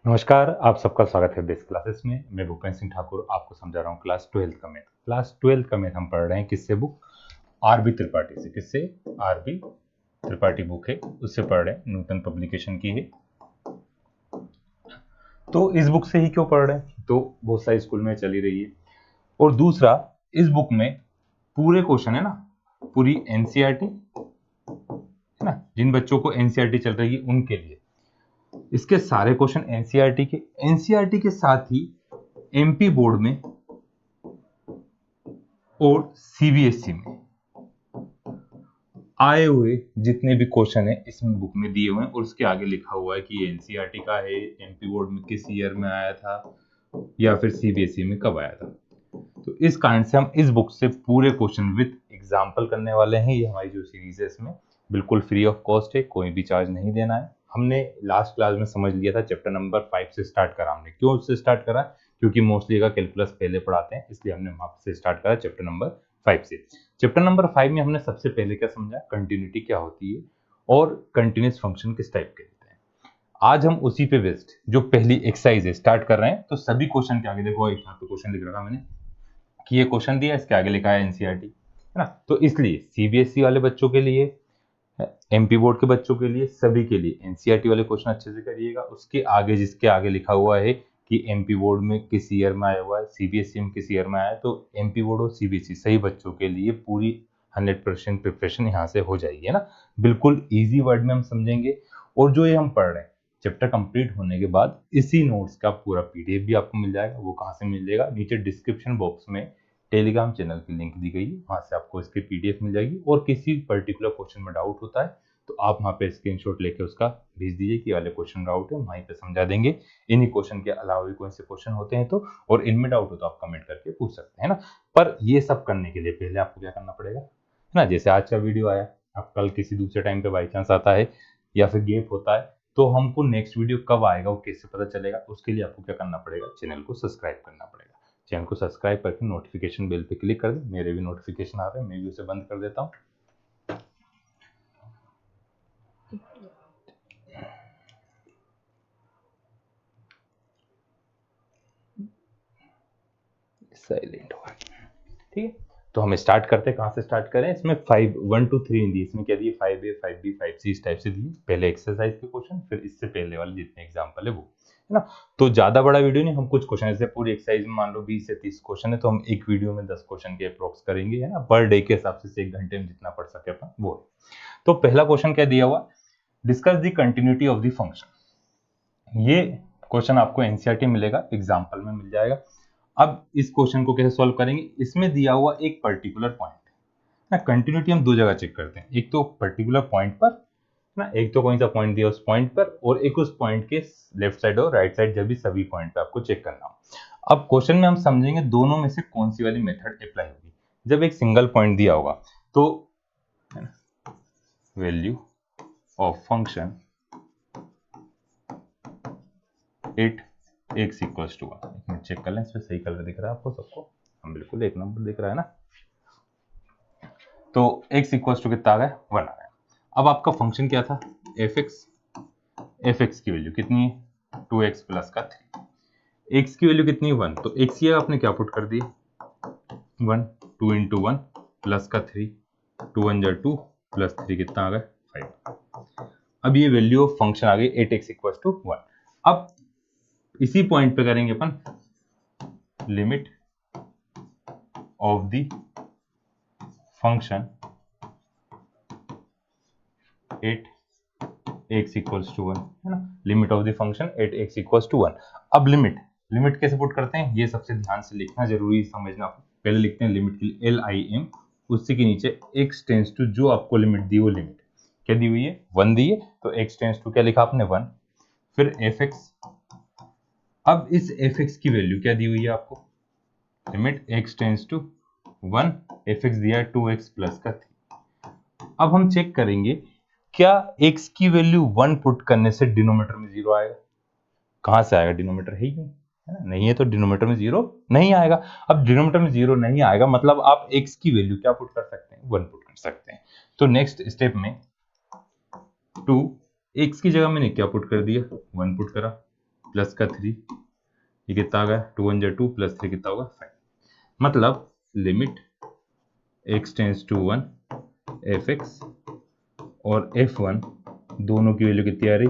नमस्कार, आप सबका स्वागत है बेस क्लासेस में। मैं भूपेंद्र सिंह ठाकुर आपको समझा रहा हूँ क्लास 12th का मैथ। क्लास 12th का मैथ हम पढ़ रहे हैं किससे? बुक आरबी त्रिपाठी से। किससे? आरबी त्रिपाठी बुक है, उससे पढ़ रहे हैं। नूतन पब्लिकेशन की है। तो इस बुक से ही क्यों पढ़ रहे हैं? तो बहुत सारे स्कूल में चली रही है। और दूसरा, इस बुक में पूरे क्वेश्चन है ना, पूरी एनसीईआरटी है ना, जिन बच्चों को एनसीईआरटी चल रही है उनके लिए इसके सारे क्वेश्चन एनसीईआरटी के साथ ही एमपी बोर्ड में और सीबीएसई में आए हुए जितने भी क्वेश्चन है इसमें बुक में दिए हुए हैं, और उसके आगे लिखा हुआ है कि एनसीईआरटी का है, एमपी बोर्ड में किस ईयर में आया था या फिर सीबीएसई में कब आया था। तो इस कारण से हम इस बुक से पूरे क्वेश्चन विद एग्जाम्पल करने वाले हैं। ये हमारी जो सीरीज है इसमें बिल्कुल फ्री ऑफ कॉस्ट है, कोई भी चार्ज नहीं देना है। हमने लास्ट क्लास में समझ लिया था, चैप्टर नंबर 5 से स्टार्ट करा हमने। क्यों उससे स्टार्ट करा? क्योंकि मोस्टली का कैलकुलस पहले पढ़ाते हैं, इसलिए हमने वहां से स्टार्ट करा चैप्टर नंबर 5 से। चैप्टर नंबर 5 में हमने सबसे पहले क्या समझा? कंटिन्यूटी क्या होती है और कंटिन्यूस फंक्शन किस टाइप के होते हैं। आज हम उसी पे बेस्ड जो पहली एक्सरसाइज है स्टार्ट कर रहे हैं। तो सभी क्वेश्चन के आगे देखो, एक यहाँ पे क्वेश्चन लिख रखा मैंने कि ये क्वेश्चन दिया, इसके आगे लिखा है एनसीईआरटी, है ना। तो इसलिए सीबीएसई वाले बच्चों के लिए, एमपी बोर्ड के बच्चों के लिए, सभी के लिए एनसीईआरटी वाले क्वेश्चन अच्छे से करिएगा। उसके आगे जिसके आगे लिखा हुआ है कि एमपी बोर्ड में किस ईयर में आया हुआ है, सीबीएसई में किस ईयर में आया है, तो एमपी बोर्ड और सीबीएसई सही बच्चों के लिए पूरी 100% प्रिपरेशन यहाँ से हो जाएगी, है ना। बिल्कुल ईजी वर्ड में हम समझेंगे। और जो ये हम पढ़ रहे हैं चैप्टर कंप्लीट होने के बाद इसी नोट्स का पूरा पीडीएफ भी आपको मिल जाएगा। वो कहाँ से मिल जाएगा? नीचे डिस्क्रिप्शन बॉक्स में टेलीग्राम चैनल की लिंक दी गई है, वहां से आपको इसकी पीडीएफ मिल जाएगी। और किसी पर्टिकुलर क्वेश्चन में डाउट होता है तो आप वहां पे स्क्रीनशॉट लेके उसका भेज दीजिए कि वाले क्वेश्चन डाउट है, वहीं पे समझा देंगे। इन्हीं क्वेश्चन के अलावा भी कोई से क्वेश्चन होते हैं तो, और इनमें डाउट हो तो आप कमेंट करके पूछ सकते हैं ना। पर ये सब करने के लिए पहले आपको क्या करना पड़ेगा, है ना। जैसे आज का वीडियो आया, अब कल किसी दूसरे टाइम पे बाई चांस आता है या फिर गेप होता है, तो हमको नेक्स्ट वीडियो कब आएगा वो कैसे पता चलेगा? उसके लिए आपको क्या करना पड़ेगा? चैनल को सब्सक्राइब करना पड़ेगा। चैनल को सब्सक्राइब करके नोटिफिकेशन बेल पे क्लिक कर दें। मेरे भी नोटिफिकेशन आ रहे हैं, मैं भी उसे बंद कर देता हूँ। साइलेंट हुआ, ठीक है। तो हम स्टार्ट करते हैं। कहाँ से स्टार्ट करें? इसमें 5 1 2 3 दिए, इसमें क्या दिए? 5A 5B 5C इस टाइप से दिए। पहले एक्सरसाइज के क्वेश्चन, फिर इससे पहले वाले जितने एग्जाम्पल है वो, है ना। तो ज्यादा बड़ा वीडियो नहीं, हम कुछ क्वेश्चन, जैसे पूरी एक्सरसाइज में मान लो 20 से 30 क्वेश्चन है, तो हम एक वीडियो में 10 क्वेश्चन के अप्रोक्स करेंगे, है ना। पर डे के हिसाब से 1 घंटे में जितना पढ़ सके अपन वो है। तो पहला क्वेश्चन क्या दिया हुआ? Discuss the continuity of the function. ये क्वेश्चन आपको एनसीईआरटी मिलेगा, एग्जाम्पल में मिल जाएगा। अब इस क्वेश्चन को कैसे सॉल्व करेंगे? इसमें दिया हुआ एक पर्टिकुलर पॉइंट ना, कंटिन्यूटी हम दो जगह चेक करते हैं। एक तो पर्टिकुलर पॉइंट पर ना, एक तो कौन सा पॉइंट दिया उस पॉइंट पर, और एक उस पॉइंट के लेफ्ट साइड और राइट साइड, जब भी सभी पॉइंट पे आपको चेक करना हो। अब क्वेश्चन में हम समझेंगे दोनों में से कौन सी वाली मेथड अप्लाई होगी। जब एक सिंगल पॉइंट दिया होगा तो value of function at x equals to 1। एक मिनट चेक कर लें, इसमें सही कलर दिख रहा है आपको सबको? हम बिल्कुल एक नंबर दिख रहा है ना। तो x इक्वल्स टू कितना आ गया? 1 आ गया। अब आपका फंक्शन क्या था? एफ एक्स की वैल्यू कितनी है? 2x प्लस का 3। x की वैल्यू कितनी है? 1। तो x ये आपने क्या पुट कर दिया? 1। 2 इंटू 1 प्लस का 3, 2 1 जा 2 प्लस 3 कितना आ गया? 5। अब ये वैल्यू ऑफ फंक्शन आ गई 8x इक्वल टू 1। अब इसी पॉइंट पे करेंगे अपन limit of the function 8x equals to 1, है ना। Limit of the function 8x equals to 1। अब लिमिट कैसे पुट करते हैं ये सबसे ध्यान से लिखना जरूरी, समझना। पहले लिखते हैं लिमिट के लिए LIM, उसी के नीचे x टेंस टू जो आपको लिमिट दी वो लिमिट क्या दी हुई है? 1 दी है, तो x टेंस टू क्या लिखा आपने? 1। फिर fx, अब इस fx की वैल्यू क्या दी हुई है आपको? Limit x tends to 1, fx दिया है 2x प्लस का 3। अब हम चेक करेंगे क्या x की वैल्यू 1 पुट करने से डिनोमिनेटर में 0 आएगा? कहां से आएगा? डिनोमिनेटर है ही नहीं, है ना। नहीं है तो डिनोमिनेटर में 0 नहीं आएगा। अब डिनोमिनेटर में 0 नहीं आएगा मतलब आप x की वैल्यू क्या पुट कर सकते हैं? 1 पुट कर सकते हैं। तो नेक्स्ट स्टेप में 2 x की जगह मैंने क्या पुट कर दिया? 1 पुट करा। प्लस का 3, ये कितना आ गया 2 1 2 प्लस 3 कितना होगा 5। मतलब limit x tends to 1 fx और f1 दोनों की वैल्यू कितनी आ रही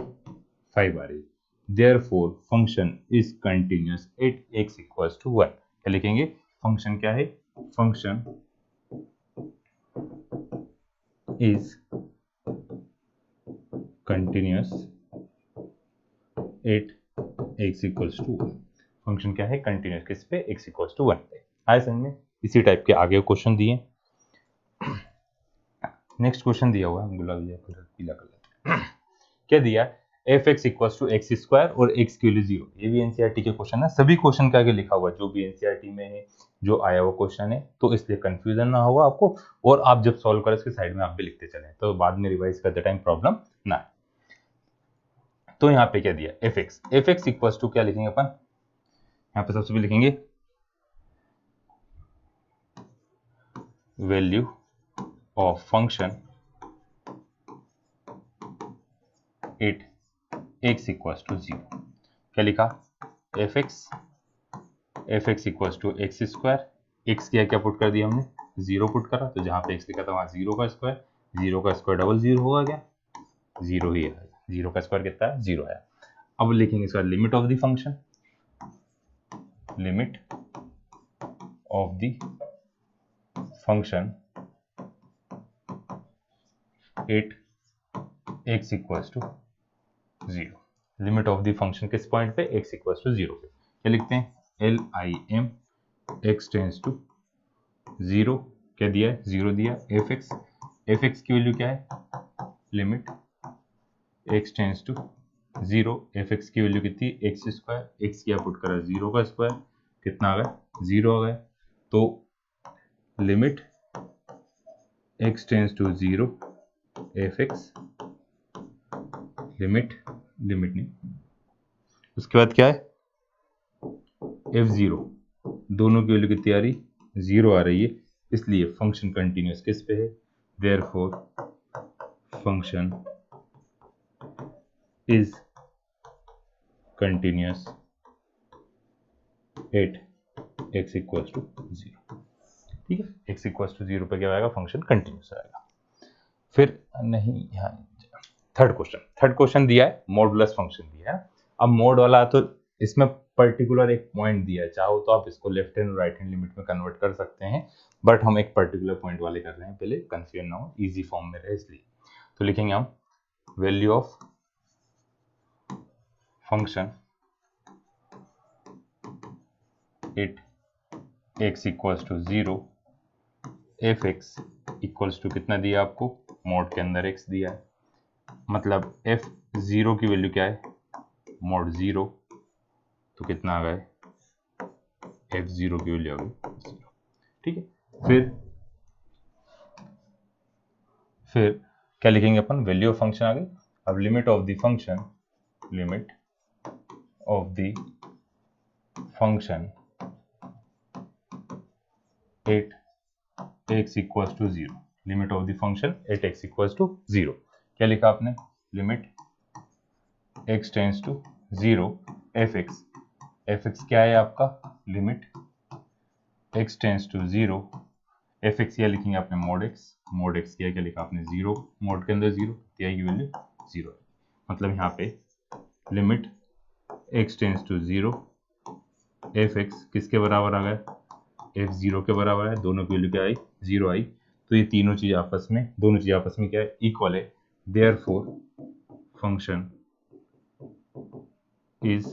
5 आ रही। Therefore function is continuous at x equals to 1। क्या लिखेंगे, फंक्शन क्या है, function is continuous at x equals to 1। Function क्या है, कंटिन्यूअस किस पे, x इक्वल्स टू 1 पे। आए समझ में। इसी टाइप के आगे क्वेश्चन दिए। नेक्स्ट क्वेश्चन दिया हुआ है गुलाबी कलर पीला कलर क्या दिया, f x equals to x square और एक्स की वैल्यू 0। ये भी एनसीईआरटी के क्वेश्चन है, सभी क्वेश्चन के आगे लिखा हुआ है जो भी एनसीईआरटी में है, जो आया हुआ क्वेश्चन है, तो इसलिए कंफ्यूजन ना होगा आपको, और आप जब सॉल्व करें इसके साइड में आप भी लिखते चलें, तो बाद में रिवाइज करते टाइम प्रॉब्लम ना आए। तो यहाँ पे क्या दिया, एफ एक्स इक्वल्स टू क्या लिखेंगे अपन, यहाँ पे सबसे पहले लिखेंगे value of function at x equals to 0। क्या लिखा, f x equals to x square, x क्या क्या पुट कर दिया हमने, 0 पुट करा, तो जहां पे एक्स लिखा था वहां 0 का स्क्वायर डबल 0 होगा क्या, 0 ही आएगा, 0 का स्क्वायर कितना है 0 आया। अब लिखेंगे इसका limit of the function, limit of the function at x equals to 0। Limit of the function किस पॉइंट पे, x इक्वल्स टू 0 पे। क्या लिखते हैं, LIM x टेंस टू 0, क्या दिया है 0 दिया, एफ एक्स की वैल्यू क्या है, limit x tends to 0, f x की वैल्यू कितनी, एक्स स्क्वायर, एक्स क्या पुट करा 0 का स्क्वायर, कितना आ गया 0 आ गया। तो limit x tends to 0 f x, limit नहीं, उसके बाद क्या है f0, दोनों की वैल्यू कितनी आ रही 0 आ रही है, इसलिए फंक्शन कंटिन्यूअस किस पे है, therefore function is continuous at x equals to 0। ठीक है, x इक्वल्स टू 0 पे क्या आएगा, फंक्शन कंटिन्यूअस आएगा। फिर नहीं, यहाँ थर्ड क्वेश्चन दिया है, मॉडुलस फंक्शन दिया है। अब मोड वाला तो इसमें पर्टिकुलर एक पॉइंट दिया है, चाहो तो आप इसको लेफ्ट हैंड और राइट हैंड लिमिट में कन्वर्ट कर सकते हैं, बट हम एक पर्टिकुलर पॉइंट वाले कर रहे हैं, पहले कंफ्यूजन ना हो, इजी फॉर्म में रहे इसलिए। तो लिखेंगे हम value of function at x equals to 0 f x equals to कितना दिया आपको, मोड के अंदर x दिया है, मतलब f0 की वैल्यू क्या है, मोड 0, तो कितना आ गया f0 की वैल्यू आ गई 0। ठीक है, फिर क्या लिखेंगे अपन, वैल्यू ऑफ फंक्शन आ गई। अब limit of the function, limit of the function at x equals to 0, limit of the function at x equals to 0। क्या लिखा आपने, limit x tends to 0 f x क्या है आपका, limit x tends to 0 f x, क्या लिखेंगे आपने, mode x क्या लिखा आपने 0, मोड के अंदर 0, की वैल्यू 0। मतलब यहाँ पे limit x tends to 0 f x किसके बराबर आ गया, f0 के बराबर है, दोनों की वैल्यू क्या आई 0 आई, तो ये दोनों चीज आपस में क्या है, इक्वल है। Therefore function is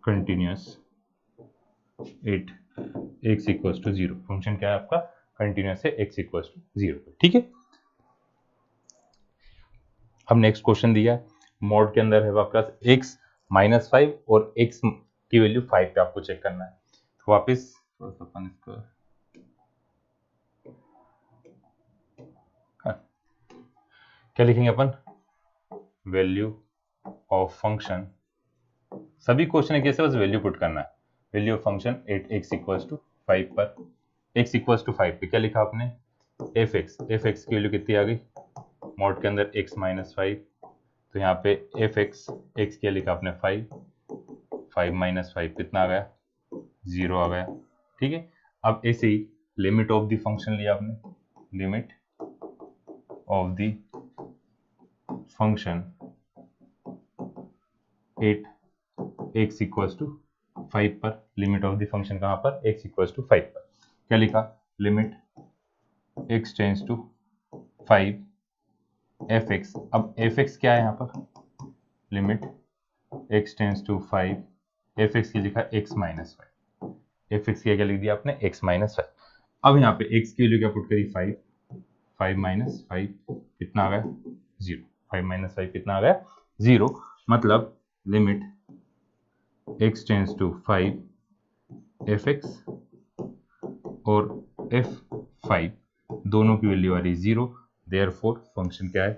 continuous at x equals to 0। फंक्शन क्या है आपका, कंटिन्यूअस है x इक्वल्स टू 0 पे। ठीक है, अब नेक्स्ट क्वेश्चन दिया है, मॉड के अंदर है आपके पास x -5 और x की वैल्यू 5 पे आपको चेक करना है। तो वापस अपन इसको क्या लिखेंगे अपन, वैल्यू ऑफ फंक्शन, सभी क्वेश्चन कैसे, बस वैल्यू पुट करना है, value of function at x equals to 5 पर, x इक्वल्स टू 5 पे क्या लिखा आपने, एफ एक्स की वैल्यू कितनी आ गई, मॉड के अंदर x -5, तो यहाँ पे एफ एक्स, एक्स क्या लिखा आपने 5, 5 माइनस 5 कितना आ गया, 0 आ गया। ठीक है, अब ऐसे ही लिमिट ऑफ द फंक्शन लिया आपने, limit of the function at x equals to 5 पर, लिमिट ऑफ द फंक्शन कहाँ पर, एक्स इक्वल्स टू 5 पर, क्या लिखा, limit x tends to 5 f x. अब एफ एक्स क्या है यहाँ पर, limit x tends to 5 f x की लिखा एक्स माइनस 5, एफ एक्स की क्या लिख दिया आपने, एक्स माइनस 5। अब यहाँ पे एक्स की वैल्यू क्या पुट करी, 5, 5 माइनस 5 कितना आ गया, 0, 5 माइनस 5 कितना आ गया, 0। मतलब limit x tends to 5 f x और f5 दोनों की वैल्यू आ रही 0, देयरफॉर फंक्शन क्या है,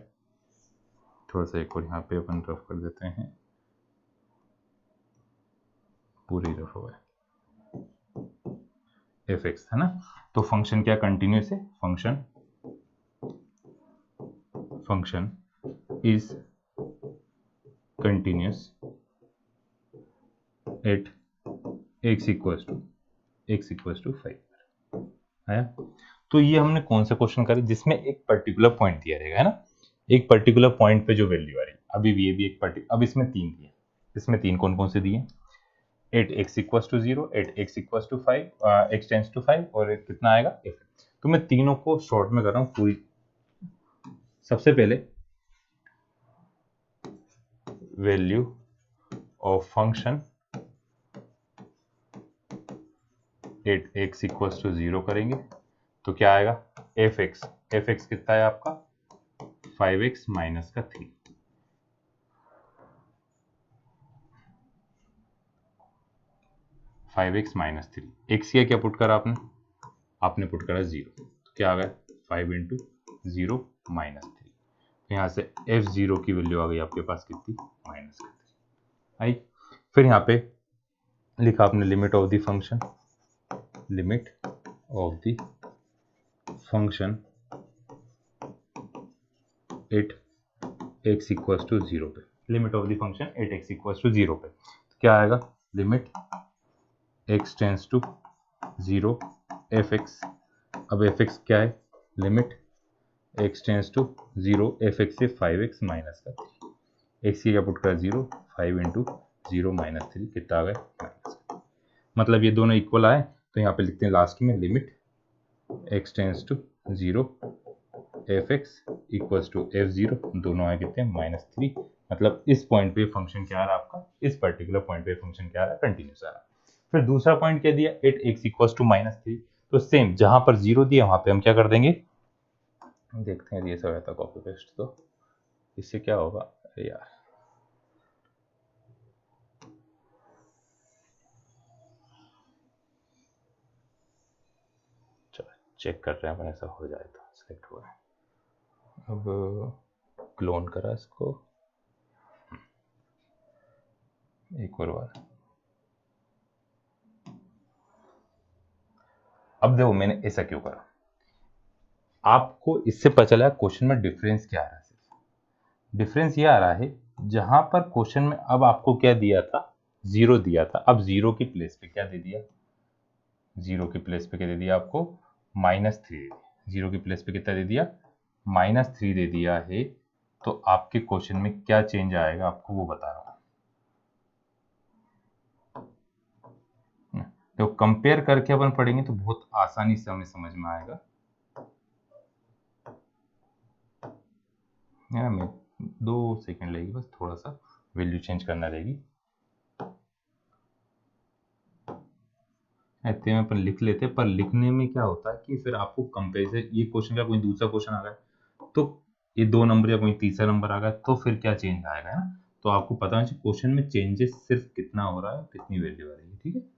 थोड़ा सा एक और यहाँ पे अपन रफ कर देते हैं, पूरी रफ हुआ है fx है ना। तो फंक्शन क्या कंटिन्यूस है, function is continuous at x equals to 5 है। तो ये हमने कौन सा क्वेश्चन करा जिसमें एक पर्टिकुलर पॉइंट दिया रहेगा, है ना, एक पर्टिकुलर पॉइंट पे जो वैल्यू आ रही है। अभी ये भी एक अब इसमें 3 दिए, इसमें 3 कौन कौन से दिए, at x equals to 0, at x equals to 5, x tends to 5 और एक कितना आएगा एफ। तो मैं तीनों को शॉर्ट में कर रहा हूँ पूरी। सबसे पहले value of function at x equals to 0 करेंगे तो क्या आएगा, एफ एक्स कितना है आपका 5x माइनस का 3, फाइव एक्स माइनस 3, एक्स क्या पुट करा आपने पुट करा 0, तो क्या आ गया 5 इंटू 0 माइनस 3। तो यहाँ से f0 की वैल्यू आ गई आपके पास कितनी, माइनस का 3 आई। फिर यहाँ पे लिखा आपने limit of the function, limit of the function at x equals to 0 पे, limit of the function at x equals to 0 पे, तो क्या आएगा, limit x tends to 0 f x. अब एफ एक्स क्या है, limit x tends to 0 f x से 5x minus का 3, एक्स की क्या पुट करा 0, 5 इंटू 0 माइनस 3 कितना आ गया माइनस का। मतलब ये दोनों इक्वल आए तो यहाँ पे लिखते हैं लास्ट में limit x tends to 0 f x equals to f0, दोनों आए कितने -3। मतलब इस पॉइंट पे फंक्शन क्या आ रहा है आपका, इस पर्टिकुलर पॉइंट पे फंक्शन क्या आ रहा है, कंटिन्यूस आ रहा है। फिर दूसरा पॉइंट क्या दिया, एट एक्स इक्वल्स टू -3, तो सेम जहां पर 0 दिया वहां पे हम क्या कर देंगे, देखते हैं ये सब रहता कॉपी पेस्ट, तो इससे क्या होगा, अरे यार चलो चेक कर रहे हैं अपन, ऐसा हो जाए तो सिलेक्ट हुआ है। अब क्लोन करा इसको एक और बार। अब देखो मैंने ऐसा क्यों करा, आपको इससे पता चला क्वेश्चन में डिफरेंस क्या आ रहा है। डिफरेंस ये आ रहा है जहां पर क्वेश्चन में अब आपको क्या दिया था, 0 दिया था, अब 0 की प्लेस पे क्या दे दिया, 0 की प्लेस पे क्या दे दिया आपको, -3, 0 की प्लेस पे कितना दे दिया, -3 दे दिया है। तो आपके क्वेश्चन में क्या चेंज आएगा आपको वो बता रहा हूं। तो कंपेयर करके अपन पढ़ेंगे तो बहुत आसानी से हमें समझ में आएगा। मैं 2 सेकंड लगेगी बस, थोड़ा सा वैल्यू चेंज करना रहेगी, ऐसे में अपन लिख लेते, पर लिखने में क्या होता है कि फिर आपको कंपेरिजन, ये क्वेश्चन का कोई दूसरा क्वेश्चन आ गया तो ये 2 नंबर या कोई तीसरा नंबर आ गया तो फिर क्या चेंज आएगा, है ना। तो आपको पता है क्वेश्चन में चेंजेस सिर्फ कितना हो रहा है, कितनी वैल्यू आ रही है, ठीक है।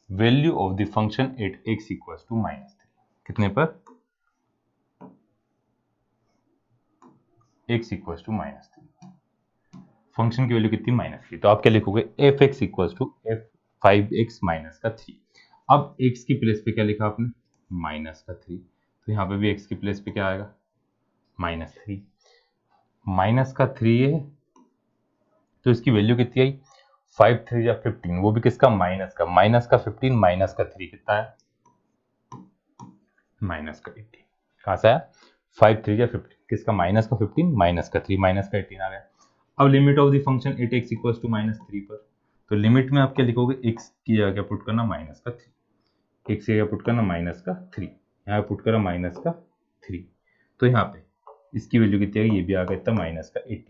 Value of the function at x equals to -3, कितने पर, x इक्वल्स टू -3, फंक्शन की वैल्यू कितनी, -3, तो आप क्या लिखोगे, f x equals to 5x minus का 3। अब x की प्लेस पे क्या लिखा आपने, -3, तो यहाँ पे भी x की प्लेस पे क्या आएगा, -3, -3 है तो इसकी वैल्यू कितनी आई, 5 3 या 15, वो भी किसका, -15 -3 कितना है, -18, कहाँ से आया, 5 3 या 15, किसका, -15 -3 -18 आ गया। अब limit of the function at x equals to -3 पर, तो लिमिट में आप क्या लिखोगे, x की जगह क्या पुट करना, -3, x की जगह पुट करना -3, यहाँ पुट करा -3, तो यहाँ पे इसकी वैल्यू कितनी आई, ये भी आ गया था -18,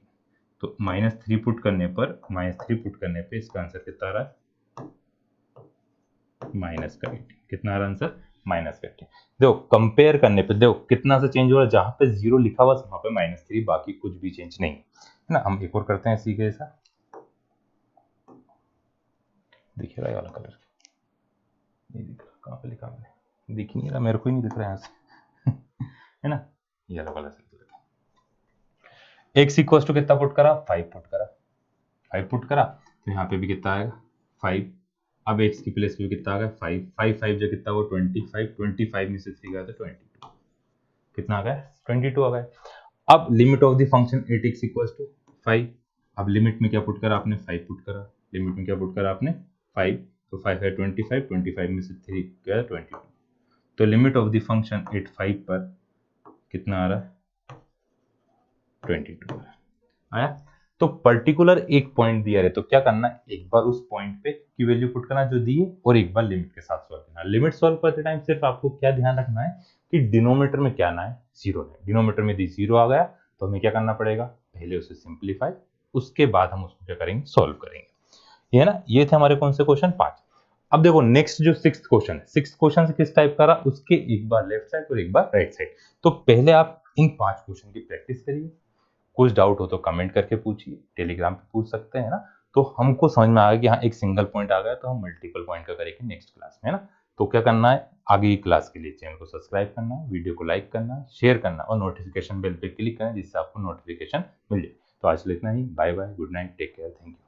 तो -3 पुट करने पर इसका आंसर कितना आ रहा है, -18, कितना आ रहा आंसर, -18। देखो कंपेयर करने पे देखो कितना सा चेंज हो रहा है, जहां पे 0 लिखा हुआ वहां पे -3, बाकी कुछ भी चेंज नहीं है ना। हम एक और करते हैं इसी के जैसा, दिख रहा है वाला कलर, ये दिख रहा, कहाँ पे लिखा मैंने, दिख नहीं रहा मेरे को ही, नहीं दिख रहा है यहाँ से है ना, ये वाला x इक्वल टू कितना पुट करा, 5 पुट करा, तो यहाँ पे भी कितना आएगा, 5। अब x की प्लेस पे कितना आ गया, 5 जो कितना, वो 25 में से 3 गया तो 22, कितना आ गया, 22 आ गया। अब limit of the function 8x equal to 5, अब लिमिट में क्या पुट करा आपने, 5 पुट करा, लिमिट में क्या पुट करा आपने, 5, तो 5 है 25 में से 3 गया 22, तो लिमिट ऑफ द फंक्शन 8 5 पर कितना आ रहा है, 22 आया। तो पर्टिकुलर एक पॉइंट दिया है, तो क्या करना है, एक बार उस पॉइंट पे की वैल्यू पुट करना जो दी है, और एक बार लिमिट के साथ सॉल्व करना। लिमिट सॉल्व करते टाइम सिर्फ आपको क्या ध्यान रखना है कि डिनोमीटर में क्या ना है, 0 है, डिनोमीटर में दी 0 आ गया तो हमें क्या करना पड़ेगा, पहले उसे सिंप्लीफाई, उसके बाद हम उसको क्या करेंगे, सॉल्व करेंगे, ये ना। ये थे हमारे कौन से क्वेश्चन, 5। अब देखो नेक्स्ट जो 6th क्वेश्चन है, 6th क्वेश्चन से किस टाइप का रहा, उसके एक बार लेफ्ट साइड और एक बार राइट साइड। तो पहले आप इन 5 क्वेश्चन की प्रैक्टिस करिए, कुछ डाउट हो तो कमेंट करके पूछिए, टेलीग्राम पे पूछ सकते हैं ना। तो हमको समझ में आ गया कि हाँ एक सिंगल पॉइंट आ गया, तो हम मल्टीपल पॉइंट का करेंगे नेक्स्ट क्लास में, है ना। तो क्या करना है, आगे की क्लास के लिए चैनल को सब्सक्राइब करना है, वीडियो को लाइक करना है, शेयर करना और नोटिफिकेशन बेल पे क्लिक करना, जिससे आपको नोटिफिकेशन मिल जाए। तो आज इतना ही, bye bye, good night, take care, thank you.